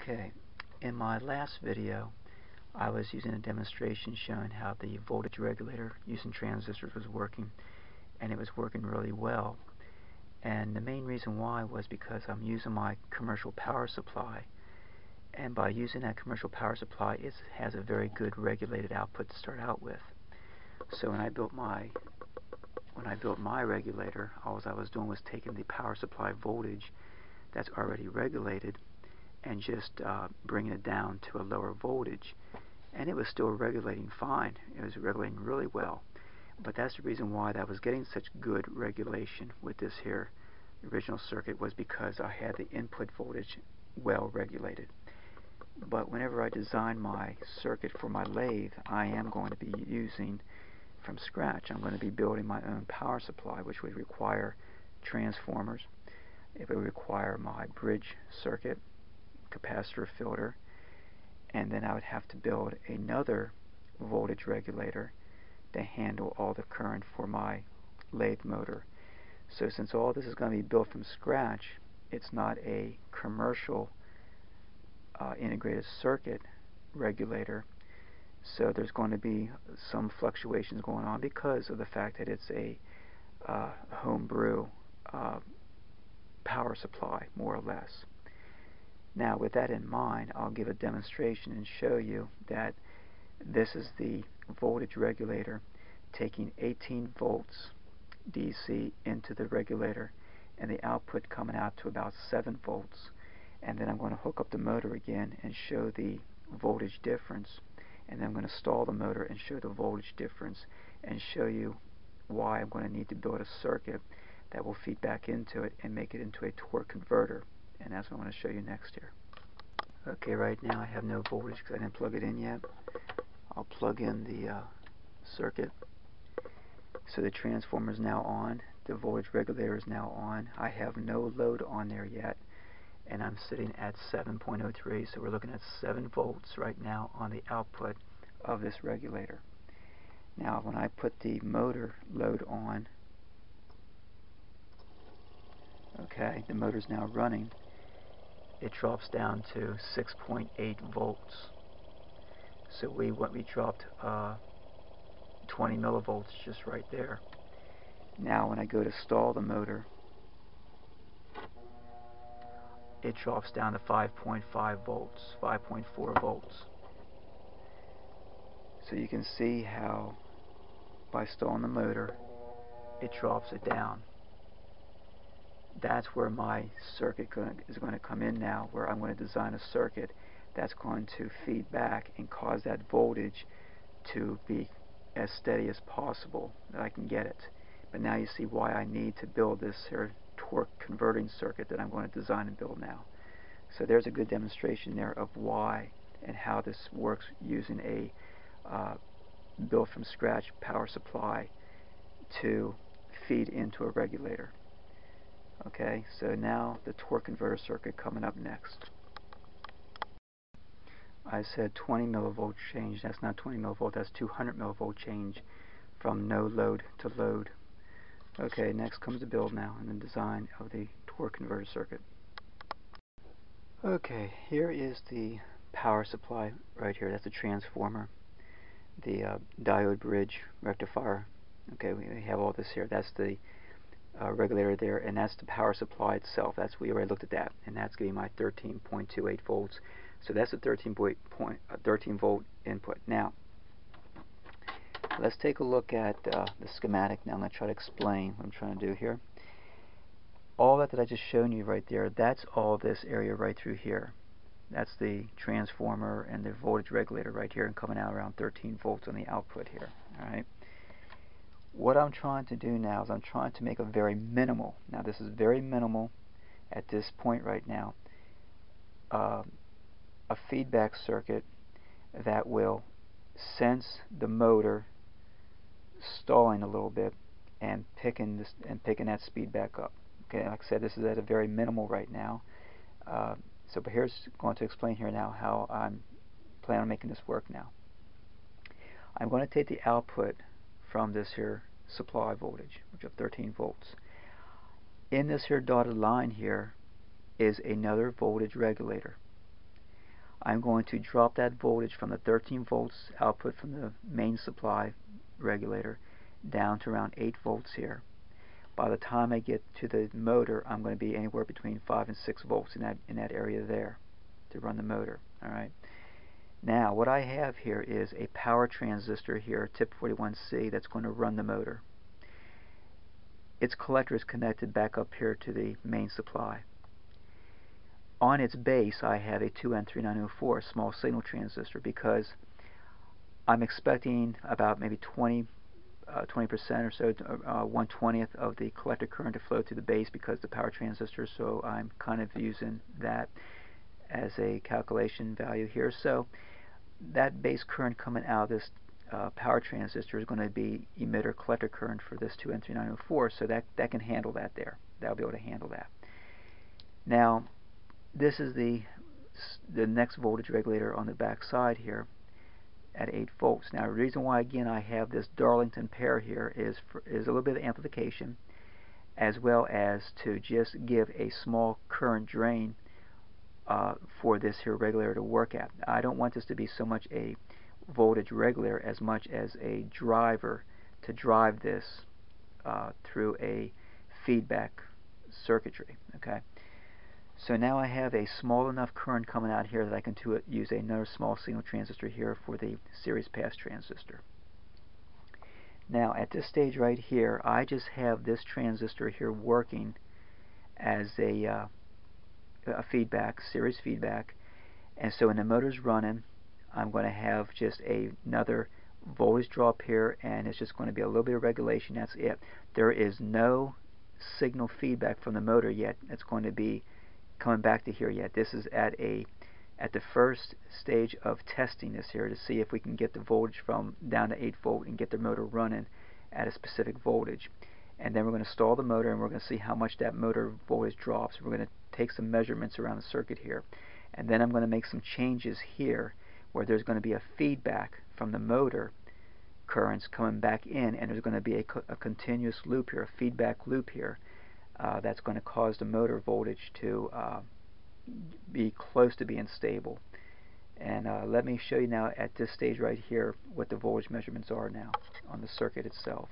Okay, in my last video I was using a demonstration showing how the voltage regulator using transistors was working, and it was working really well. And the main reason why was because I'm using my commercial power supply, and by using that commercial power supply it has a very good regulated output to start out with. So when I built my regulator, all I was doing was taking the power supply voltage that's already regulated and just bringing it down to a lower voltage, and it was still regulating fine. It was regulating really well. But that's the reason why that was getting such good regulation with this here original circuit, was because I had the input voltage well regulated. But whenever I design my circuit for my lathe, I am going to be using from scratch. I'm going to be building my own power supply, which would require transformers. It would require my bridge circuit, capacitor filter, and then I would have to build another voltage regulator to handle all the current for my lathe motor. So since all this is going to be built from scratch, it's not a commercial integrated circuit regulator, so there's going to be some fluctuations going on because of the fact that it's a homebrew power supply, more or less. Now, with that in mind, I'll give a demonstration and show you that this is the voltage regulator taking 18 volts DC into the regulator, and the output coming out to about 7 volts. And then I'm going to hook up the motor again and show the voltage difference, and then I'm going to stall the motor and show the voltage difference and show you why I'm going to need to build a circuit that will feed back into it and make it into a torque converter. And that's what I'm going to show you next here. Okay, right now I have no voltage because I didn't plug it in yet. I'll plug in the circuit. So the transformer is now on, the voltage regulator is now on. I have no load on there yet, and I'm sitting at 7.03, so we're looking at 7 volts right now on the output of this regulator. Now when I put the motor load on, okay, the motor's now running, it drops down to 6.8 volts. So we dropped 20 millivolts just right there. Now when I go to stall the motor, it drops down to 5.5 volts, 5.4 volts. So you can see how by stalling the motor, it drops it down. That's where my circuit is going to come in now, where I'm going to design a circuit that's going to feed back and cause that voltage to be as steady as possible that I can get it. But now you see why I need to build this here torque converting circuit that I'm going to design and build now. So there's a good demonstration there of why and how this works using a built from scratch power supply to feed into a regulator. Okay, so now the torque converter circuit coming up next. I said 20 millivolt change. That's not 20 millivolt, that's 200 millivolt change from no load to load. Okay, next comes the build now and the design of the torque converter circuit. Okay, here is the power supply right here. That's a transformer, the diode bridge rectifier. Okay, we have all this here. That's the regulator there, and that's the power supply itself. We already looked at that, and that's giving my 13.28 volts. So that's a 13 volt input. Now let's take a look at the schematic. Now I'm going to try to explain what I'm trying to do here. All that I just shown you right there, that's all this area right through here. That's the transformer and the voltage regulator right here, and coming out around 13 volts on the output here. Alright. What I'm trying to do now is I'm trying to make a very minimal, now this is very minimal at this point right now, a feedback circuit that will sense the motor stalling a little bit and picking that speed back up. Okay, like I said, this is at a very minimal right now. But here's going to explain here now how I'm planning on making this work now. I'm going to take the output from this here supply voltage, which is 13 volts. In this here dotted line here is another voltage regulator. I'm going to drop that voltage from the 13 volts output from the main supply regulator down to around 8 volts here. By the time I get to the motor, I'm going to be anywhere between 5 and 6 volts in that area there to run the motor. All right. Now what I have here is a power transistor here, tip 41C, that's going to run the motor. Its collector is connected back up here to the main supply. On its base I have a 2N3904 small signal transistor because I'm expecting about maybe 20% or so, 1/20th of the collector current to flow to the base because the power transistor, so I'm kind of using that as a calculation value here. So that base current coming out of this power transistor is going to be emitter collector current for this 2N3904, so that can handle that there. That'll be able to handle that. Now this is the next voltage regulator on the back side here at 8 volts. Now the reason why again I have this Darlington pair here is a little bit of amplification, as well as to just give a small current drain for this here regulator to work at. I don't want this to be so much a voltage regulator as much as a driver to drive this through a feedback circuitry. Okay. So now I have a small enough current coming out here that I can use another small signal transistor here for the series pass transistor. Now at this stage right here, I just have this transistor here working as a feedback, series feedback, and so when the motor's running, I'm going to have just another voltage drop here, and it's just going to be a little bit of regulation. That's it. There is no signal feedback from the motor yet. It's going to be coming back to here yet. This is at the first stage of testing this here to see if we can get the voltage from down to 8 volt and get the motor running at a specific voltage. And then we're going to stall the motor and we're going to see how much that motor voltage drops. We're going to take some measurements around the circuit here, and then I'm going to make some changes here where there's going to be a feedback from the motor currents coming back in, and there's going to be a continuous loop here, a feedback loop here. That's going to cause the motor voltage to be close to being stable. And let me show you now at this stage right here what the voltage measurements are now on the circuit itself.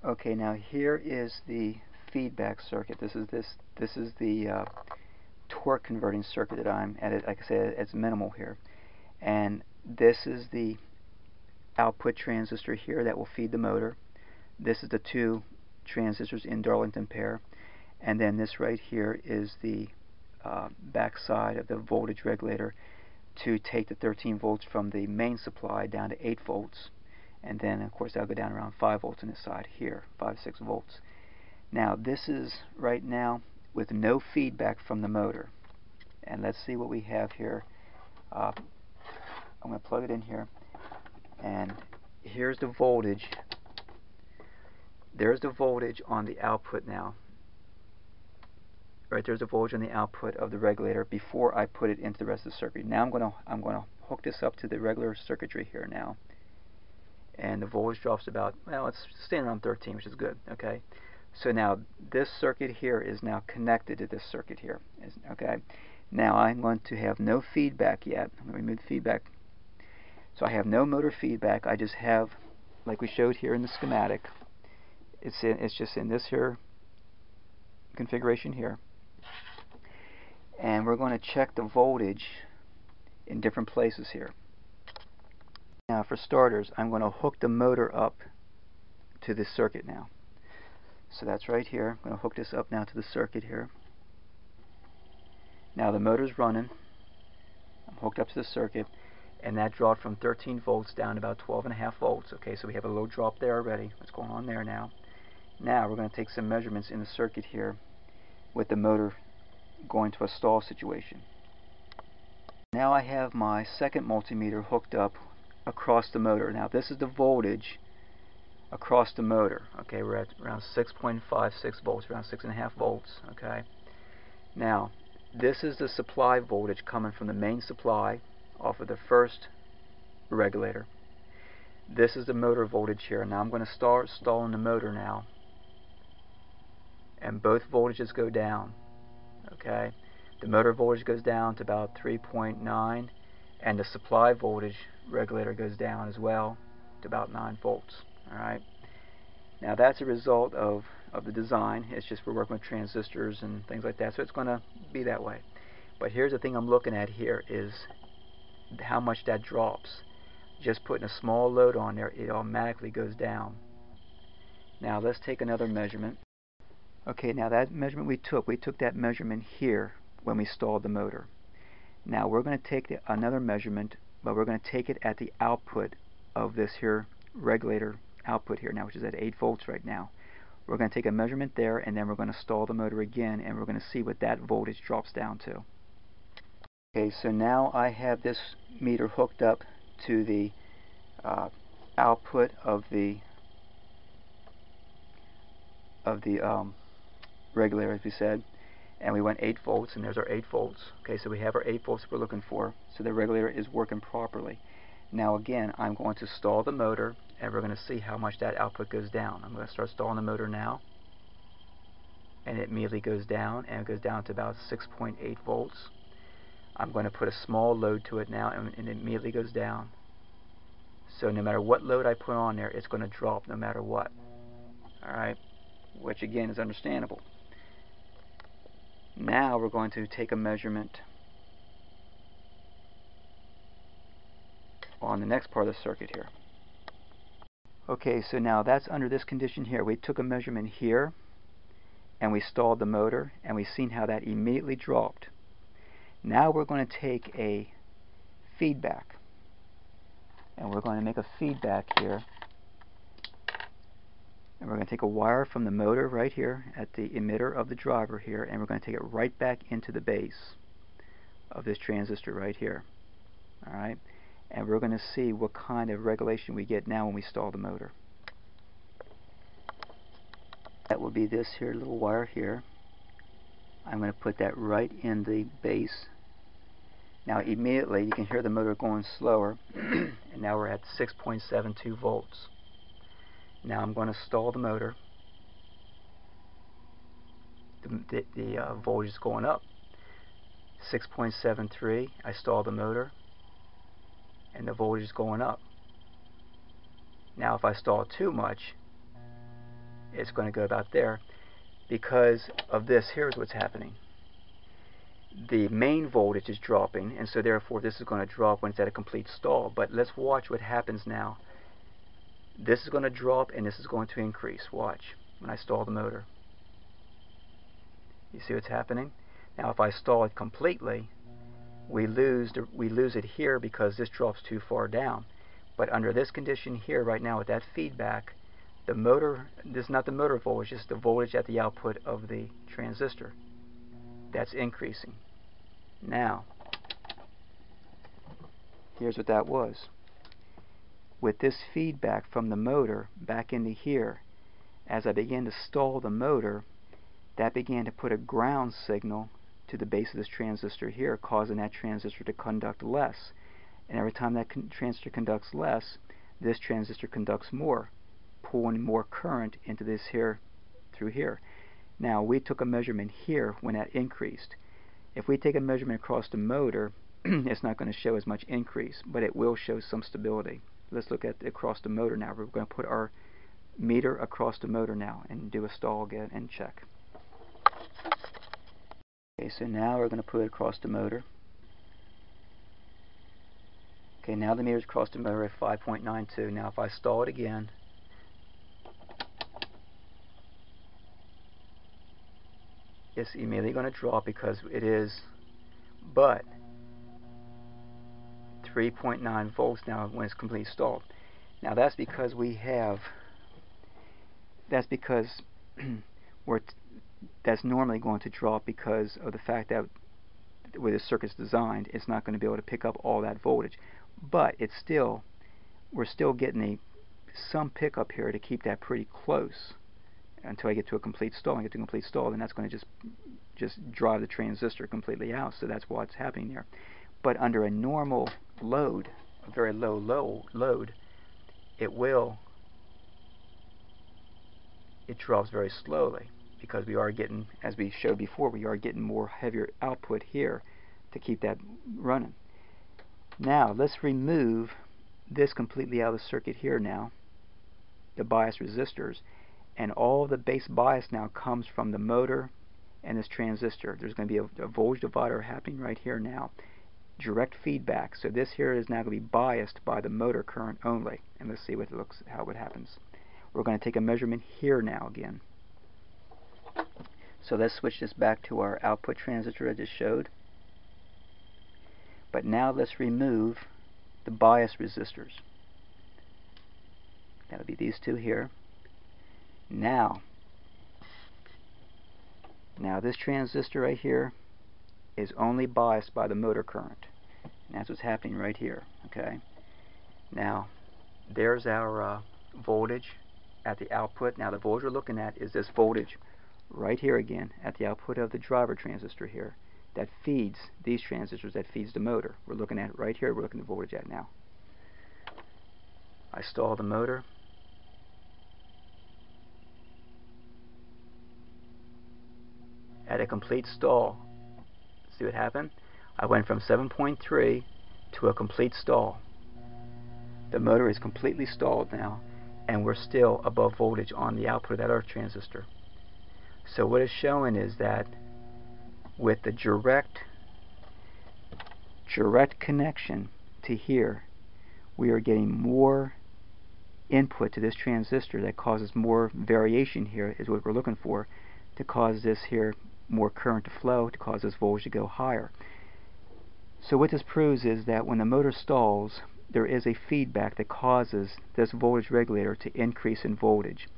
Okay, now here is the feedback circuit. This is the torque converting circuit that I'm at. Like I said, it's minimal here, and this is the output transistor here that will feed the motor. This is the two transistors in Darlington pair, and then this right here is the back side of the voltage regulator to take the 13 volts from the main supply down to 8 volts, and then of course that'll go down around 5 volts on this side here, 5-6 volts. Now this is right now with no feedback from the motor, and let's see what we have here. I'm going to plug it in here, and here's the voltage. There's the voltage on the output now. Right, there's the voltage on the output of the regulator before I put it into the rest of the circuit. Now I'm going to hook this up to the regular circuitry here now, and the voltage drops about, well, it's staying around 13, which is good. Okay, so now this circuit here is now connected to this circuit here. Okay, now I'm going to have no feedback yet. I'm going to remove the feedback. So I have no motor feedback. I just have, like we showed here in the schematic, it's just in this here configuration here. And we're going to check the voltage in different places here. Now for starters, I'm going to hook the motor up to this circuit now. So that's right here. I'm going to hook this up now to the circuit here. Now the motor's running. I'm hooked up to the circuit, and that dropped from 13 volts down to about 12.5 volts. Okay, so we have a low drop there already. What's going on there now? Now we're going to take some measurements in the circuit here with the motor going to a stall situation. Now I have my second multimeter hooked up across the motor. Now this is the voltage across the motor. Okay, we're at around 6.56 volts, around 6.5 volts. Okay, now this is the supply voltage coming from the main supply off of the first regulator. This is the motor voltage here. Now I'm going to start stalling the motor now, and both voltages go down. Okay, The motor voltage goes down to about 3.9, and the supply voltage regulator goes down as well to about 9 volts. Alright. Now that's a result of the design. It's just we're working with transistors and things like that, so it's going to be that way. But here's the thing I'm looking at here is how much that drops. Just putting a small load on there, it automatically goes down. Now let's take another measurement. Okay, now that measurement we took that measurement here when we stalled the motor. Now we're going to take another measurement, but we're going to take it at the output of this here regulator output here now, which is at 8 volts right now. We're going to take a measurement there, and then we're going to stall the motor again, and we're going to see what that voltage drops down to. Okay, so now I have this meter hooked up to the output of the regulator, as we said, and we went 8 volts, and there's our 8 volts. Okay, so we have our 8 volts we're looking for, so the regulator is working properly. Now again, I'm going to stall the motor, and we're going to see how much that output goes down. I'm going to start stalling the motor now, and it immediately goes down, and it goes down to about 6.8 volts. I'm going to put a small load to it now, and it immediately goes down. So no matter what load I put on there, it's going to drop no matter what. Alright, which again is understandable. Now we're going to take a measurement on the next part of the circuit here. Okay, so now that's under this condition here. We took a measurement here, and we stalled the motor, and we've seen how that immediately dropped. Now we're going to take a feedback, and we're going to make a feedback here, and we're going to take a wire from the motor right here at the emitter of the driver here, and we're going to take it right back into the base of this transistor right here. Alright, and we're going to see what kind of regulation we get now when we stall the motor. That will be this here little wire here. I'm going to put that right in the base. Now immediately you can hear the motor going slower, and now we're at 6.72 volts. Now I'm going to stall the motor. The voltage is going up. 6.73, I stall the motor, and the voltage is going up. Now if I stall too much, it's going to go about there. Because of this, here's what's happening. The main voltage is dropping, and so therefore this is going to drop when it's at a complete stall. But let's watch what happens now. This is going to drop, and this is going to increase. Watch when I stall the motor. You see what's happening? Now if I stall it completely, we lose it here because this drops too far down. But under this condition here right now with that feedback, the motor, this is not the motor voltage, it's the voltage at the output of the transistor. That's increasing. Now, here's what that was. With this feedback from the motor back into here, as I began to stall the motor, that began to put a ground signal to the base of this transistor here, causing that transistor to conduct less. And every time that transistor conducts less, this transistor conducts more, pulling more current into this here through here. Now we took a measurement here when that increased. If we take a measurement across the motor, it's not going to show as much increase, but it will show some stability. Let's look at across the motor now. We're going to put our meter across the motor now and do a stall again and check. Okay, so now we're going to put it across the motor. Okay, now the meter's across the motor at 5.92. Now if I stall it again, it's immediately going to drop because it is, but 3.9 volts now when it's completely stalled. Now that's because that's normally going to drop because of the fact that the way the circuit's designed, it's not going to be able to pick up all that voltage. But it's still, we're still getting some pickup here to keep that pretty close until I get to a complete stall. I get to a complete stall, and that's going to just drive the transistor completely out. So that's what's happening there. But under a normal load, a very low load, it drops very slowly. because we are getting, as we showed before, we are getting more heavier output here to keep that running. Now let's remove this completely out of the circuit here now, the bias resistors, and all the base bias now comes from the motor and this transistor. There's going to be a voltage divider happening right here now, direct feedback. So this here is now going to be biased by the motor current only, and let's see what it looks, how it happens. We're going to take a measurement here now again. So let's switch this back to our output transistor I just showed. But now let's remove the bias resistors. That would be these two here. Now this transistor right here is only biased by the motor current. And that's what's happening right here. Okay. Now there's our voltage at the output. Now the voltage we're looking at is this voltage right here again at the output of the driver transistor here that feeds these transistors, that feeds the motor. We're looking at it right here. We're looking at the voltage at now. I stall the motor. At a complete stall. See what happened? I went from 7.3 to a complete stall. The motor is completely stalled now, and we're still above voltage on the output of that other transistor. So what it's showing is that with the direct connection to here, we are getting more input to this transistor that causes more variation here, is what we're looking for, to cause this here more current to flow, to cause this voltage to go higher. So what this proves is that when the motor stalls, there is a feedback that causes this voltage regulator to increase in voltage.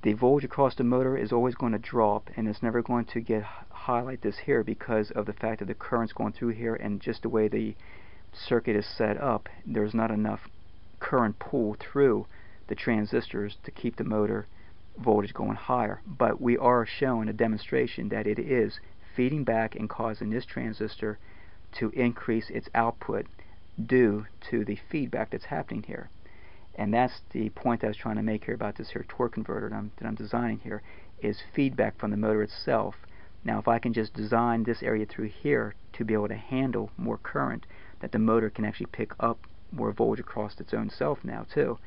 The voltage across the motor is always going to drop, and it's never going to get high like this here because of the fact that the current's going through here, and just the way the circuit is set up, there's not enough current pull through the transistors to keep the motor voltage going higher. But we are showing a demonstration that it is feeding back and causing this transistor to increase its output due to the feedback that's happening here. And that's the point I was trying to make here about this here torque converter that I'm designing here, is feedback from the motor itself. Now if I can just design this area through here to be able to handle more current, that the motor can actually pick up more voltage across its own self now too.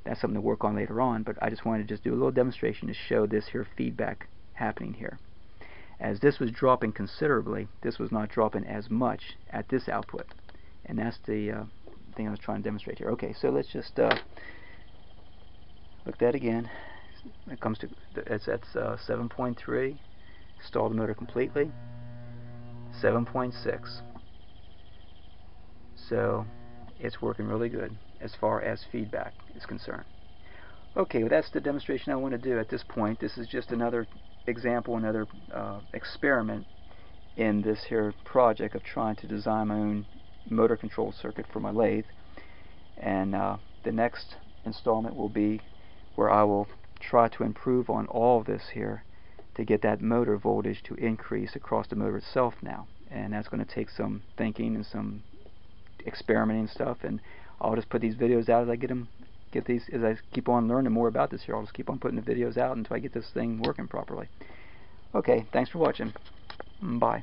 That's something to work on later on, but I just wanted to just do a little demonstration to show this here feedback happening here. As this was dropping considerably, this was not dropping as much at this output. And that's the thing I was trying to demonstrate here. Okay, so let's just look at that again. It comes to, it's at 7.3, stall the motor completely, 7.6. So it's working really good as far as feedback is concerned. Okay, well, that's the demonstration I want to do at this point. This is just another example, another experiment in this here project of trying to design my own motor control circuit for my lathe. And the next installment will be where I will try to improve on all of this here to get that motor voltage to increase across the motor itself now. And that's going to take some thinking and some experimenting stuff, and I'll just put these videos out as I as I keep on learning more about this here. I'll just keep on putting the videos out until I get this thing working properly. Okay, thanks for watching. Bye.